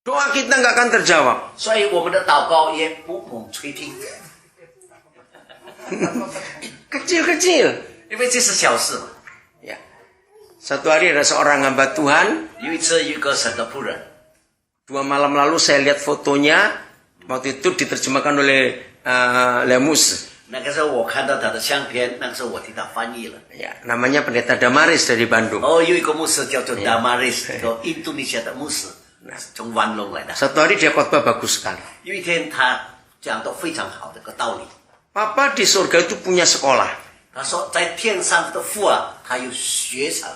doa kita nggak akan terjawab. 所以我们的祷告也不蒙垂听， Kecil-kecil. 因为这是小事嘛。 Ya. Satu hari ada seorang hamba Tuhan. 有一次，有一个神的仆人， 2 malam lalu saya lihat fotonya. Waktu itu diterjemahkan oleh Lemus. 那个时候我看到他的相片，那个时候我替他翻译了。 Ya, namanya Pendeta Damaris dari Bandung. 哦，有一个牧师叫做 Damaris， 一个印度尼西亚的牧师，从万隆来的。 Satu hari dia khotbah bagus sekali. 有一天他讲的非常好的一个道理， Papa di surga itu punya sekolah. 他说在天上的父啊，他有学校。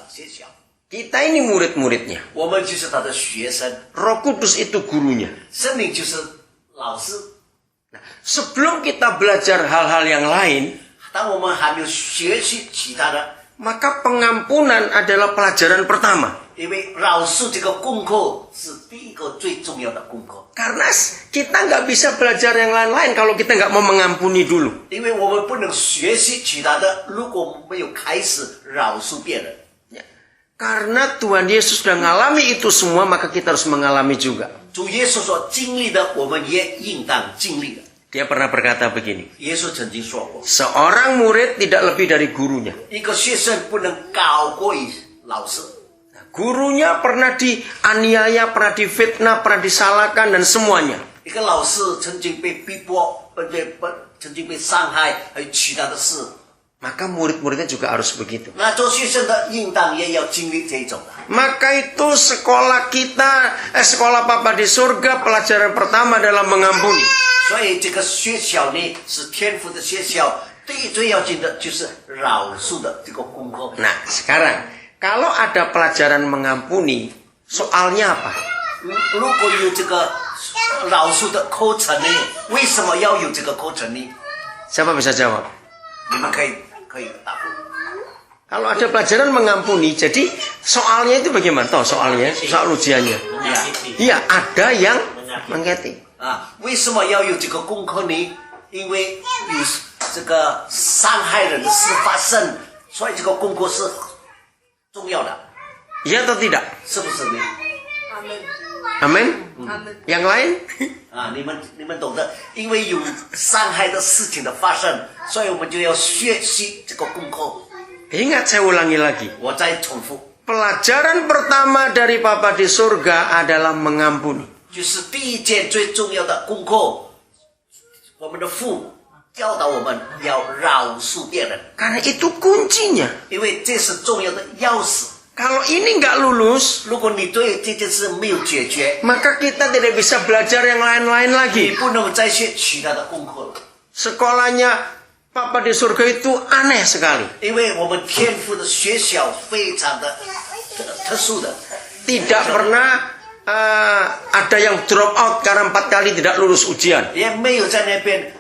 Kita ini murid-muridnya. 我们就是他的学生， Roh Kudus itu gurunya. 圣灵就是老师。 Sebelum kita belajar hal-hal yang lain, 当我们还没有学习其他的， maka pengampunan adalah pelajaran pertama. 因为饶恕这个功课是第一个最重要的功课。 Karena kita nggak bisa belajar yang lain-lain kalau kita nggak mau mengampuni dulu. 因为我们不能学习其他的，如果没有开始饶恕别人。 Ya. Karena Tuhan Yesus sudah mengalami itu semua, maka kita harus mengalami juga. 主耶稣所经历的，我们也应当经历的。 Dia pernah berkata begini, 耶稣曾经说过， seorang murid tidak lebih dari gurunya. 一个学生不能高过于老师。 Gurunya pernah dianiaya, pernah difitnah, pernah disalahkan, dan semuanya. 一个老师曾经被逼迫，曾经被伤害，还有其他的事。 Maka murid-muridnya juga harus begitu. 那做学生的应当也要经历这种的。 Maka itu sekolah kita, sekolah Papa di surga, pelajaran pertama adalah mengampuni. 所以这个学校呢是天父的学校，最要紧的就是饶恕的这个功课。 Nah, sekarang kalau ada pelajaran mengampuni, soalnya apa? 如果有这个饶恕的课程呢，为什么要有这个课程呢？ Siapa bisa jawab? 你们可以答复。 Kalau ada pelajaran mengampuni, jadi soalnya itu bagaimana? Tahu soalnya, soal ujiannya. Iya, ada yang mengganti. 啊，为什么要有这个功课呢？因为有这个伤害人的事发生，所以这个功课是重要的， Iya atau tidak? 是不是呢？ Amin? Yang lain? 啊，你们懂得，因为有伤害的事情的发生，所以我们就要学习这个功课。 Ingat, saya ulangi lagi. 我再重复， Pelajaran pertama dari Papa di surga adalah mengampuni. 就是第一件最重要的功课，我们的父教导我们要饶恕别人， Karena itu kuncinya. 因为这是重要的钥匙。 Kalau ini nggak lulus, 如果你对这件事没有解决， maka kita tidak bisa belajar yang lain-lain 你 lagi. 不能再学其他的功课了。 Sekolahnya Papa di surga itu aneh sekali. 因为我们天赋的学校非常的特殊的， Tidak pernah ada yang drop out karena 4 kali tidak lulus ujian. 也没有在那边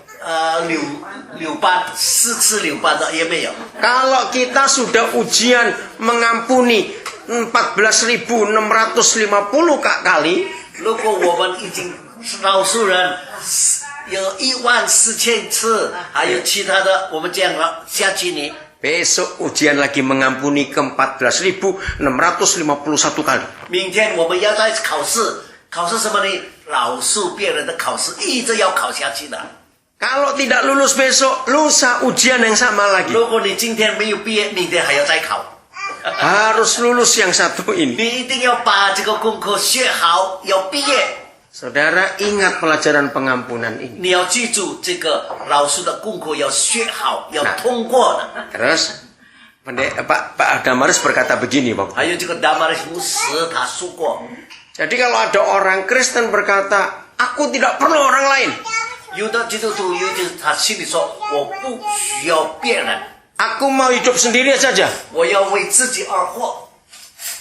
留班4次留班的也没有。 Kalau kita sudah ujian mengampuni 14.650 kali, 如果我们已经饶恕人有14000次，还有其他的，我们这样下去呢， besok ujian lagi mengampuni ke 14.651 kali. 明天我们要再考试，考试什么呢？饶恕别人的考试，一直要考下去的。 Kalau tidak lulus besok, lusa ujian yang sama lagi. 如果你今天没有毕业，明天还要再考。 Harus lulus yang satu ini. 你一定要把这个功课学好，要毕业。 Saudara ingat pelajaran pengampunan ini. 你要记住这个饶恕的功课要学好，要通过的。 Terus Pak Damaris berkata begini, Bapak. 还有这个达马的牧师他说过， Jadi kalau ada orang Kristen berkata, aku tidak perlu orang lain. 有的基督徒有的他心里说，我不需要别人， Aku mau hidup sendiri saja. 我要为自己而活。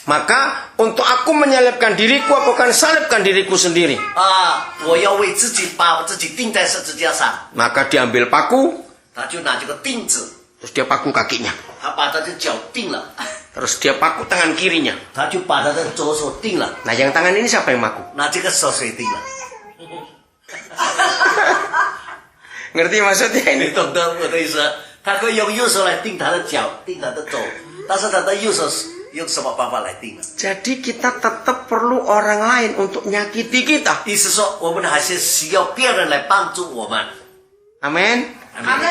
Maka untuk aku menyalibkan diriku, aku akan salibkan diriku sendiri. 啊，我要为自己把自己钉在十字架上。 Maka diambil paku, 他就拿这个钉子， terus dia paku kakinya. 他把他的脚钉了， Terus dia paku tangan kirinya. 他就把他的左手钉了， Nah, yang tangan ini siapa yang paku? 拿这个手谁钉了？ Ngerti maksudnya 你 ini? 懂得我的意思？他可以用右手来钉他的脚，钉他的肘，但是他的右手用什么方法来定啊？ Jadi kita tetap perlu orang lain untuk nyakiti kita. 意思说，我们还是需要别人来帮助我们。 Amin. 阿门。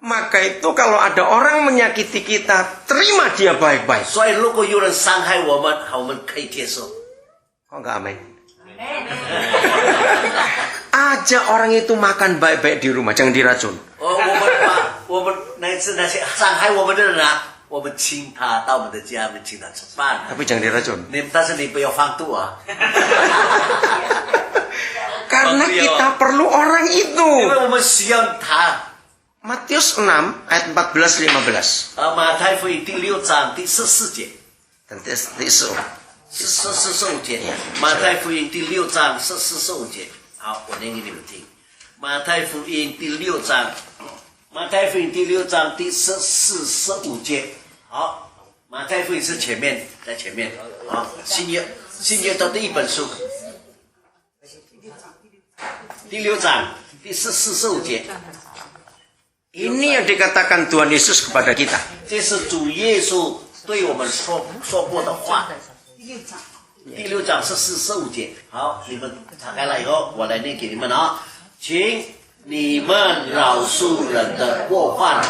Maka itu kalau ada orang menyakiti kita, terima dia baik-baik. 所以，如果有人伤害我们，我们可以接受。 Kok enggak amin? Ajak orang itu makan baik-baik di rumah, jangan diracun. 我们那些伤害我们的人啊，我们请他到我们的家，我们请他吃饭。 Tapi jangan diracun. 但是你不要放毒啊， Karena kita perlu orang 因 itu. 为我们需要他。 Matius 6 ayat 14-15. 马太福音第6章第14节。 45节，马太福音第6章45节。好，我念给你们听。马太福音第6章，马太福音第6章第45节。好，马太福音是前面，在前面。好，新约的第一本书，第6章第45节。 Ini yang dikatakan Tuhan Yesus kepada kita. 这是主耶稣对我们说过的话。 第6章是45节。好，你们打开了以后，我来念给你们啊，请你们饶恕人的过犯，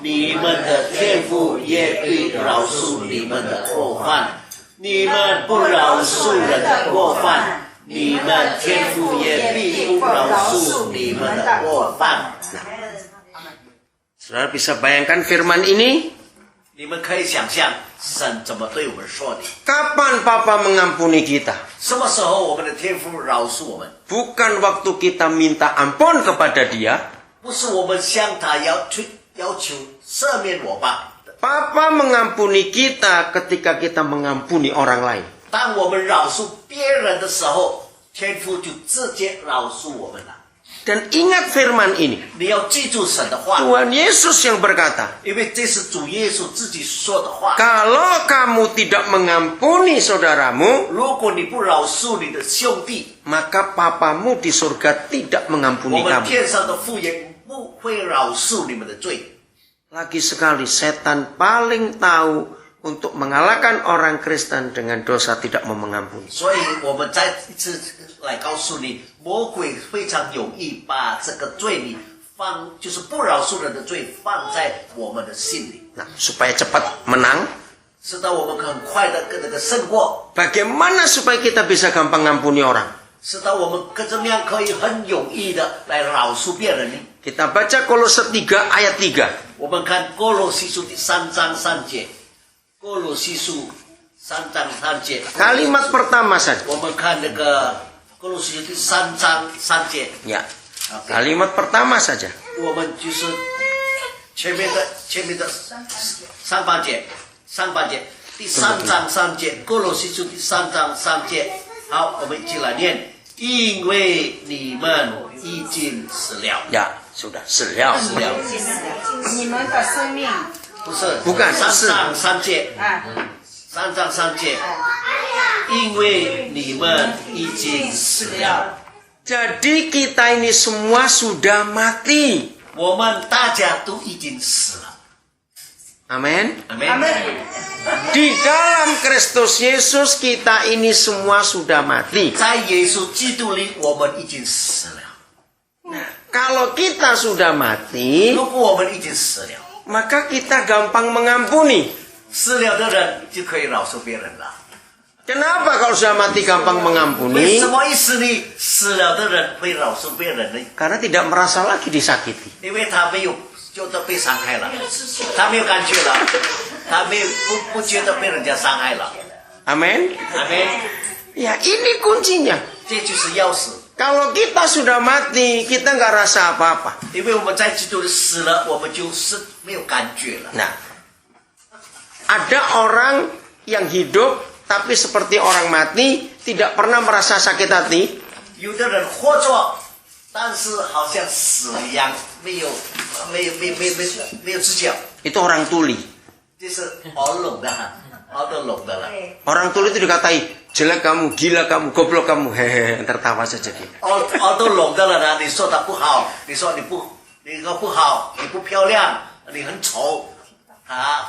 你们的天父也必饶恕你们的过犯。你们不饶恕人的过犯，你们天父也必不饶恕你们的过犯。 Saudara bisa bayangkan firman ini? 你们可以想象神怎么对我们说的。 Kapan Papa mengampuni kita? 什么时候我们的天父饶恕我们？ Bukan waktu kita minta ampun kepada dia. 不是我们向他要求赦免我吧？ Papa mengampuni kita ketika kita mengampuni orang lain. 当我们饶恕别人的时候，天父就直接饶恕我们了。 Dan ingat firman ini. 你要记住神的话， Tuhan Yesus yang berkata, 因为这是主耶稣自己说的话。 kalau kamu tidak mengampuni saudaramu, 如果你不饶恕你的兄弟， maka Papamu di surga tidak 我 mengampuni 们 kamu. 天上的父也不会饶恕你们的罪。 Lagi sekali setan paling tahu untuk mengalahkan orang Kristen dengan dosa tidak mau mengampuni. 所以我们再一次来告诉你，魔鬼非常容易把这个罪你就是不饶恕人的罪放在我们的心里， Nah, supaya cepat menang, 使得我们很快的跟那个胜过， bagaimana supaya kita bisa gampang ngampuni orang? 使得我们怎么样可以很容易的来饶恕别人呢？ Kita baca Kolose 3 ayat 3. 我们看哥罗西书第3章3节，哥罗西书3章3节， Kalimat pertama saja. 我们看那个哥罗西书第3章3节。 Ya, kalimat pertama saja. 我们就是前面的上半节，第3章3节，哥罗西书第3章3节。好，我们一起来念，因为你们已经死了。 Ya, sudah, serial. 死了，你们的生命，不是bukan 3章3节啊， ，3章3节，因为你们已经死了。 Jadi kita ini semua sudah mati. 我们大家都已经死了。 Amin. 阿门。 Di dalam Kristus Yesus kita ini semua sudah mati. 在耶稣基督里，我们已经死了。 Kalau kita sudah mati, 如果我们已经死了， maka kita gampang mengampuni. 死了的人就可以饶恕别人了。 Kenapa kalau sudah mati gampang 为 mengampuni? 什么意思呢？死了的人会饶恕别人呢？ Karena tidak merasa lagi disakiti. 因为他没有觉得被伤害了，他没有感觉了，他没有不觉得被人家伤害了。 Amin. 阿门。 Ya, ini kuncinya. 这就是钥匙。 Kalau kita sudah mati, kita nggak rasa apa-apa. 因为我们在基督里死了，我们就是没有感觉了。 Nah, ada orang yang hidup tapi seperti orang mati, tidak pernah merasa sakit hati. 有的人活着，但是好像死一样，没有知觉， Itu orang tuli. 这是熬拢的，熬得拢的了。 Orang tuli itu dikatai, jelek kamu, gila kamu, goblok kamu. Hehehe, tertawa saja dia. 熬得拢的了呢？你说他不好，你说你不好，你不漂亮，你很丑，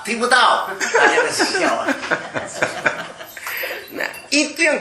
听不到，大家在笑啊。Nah, itu yang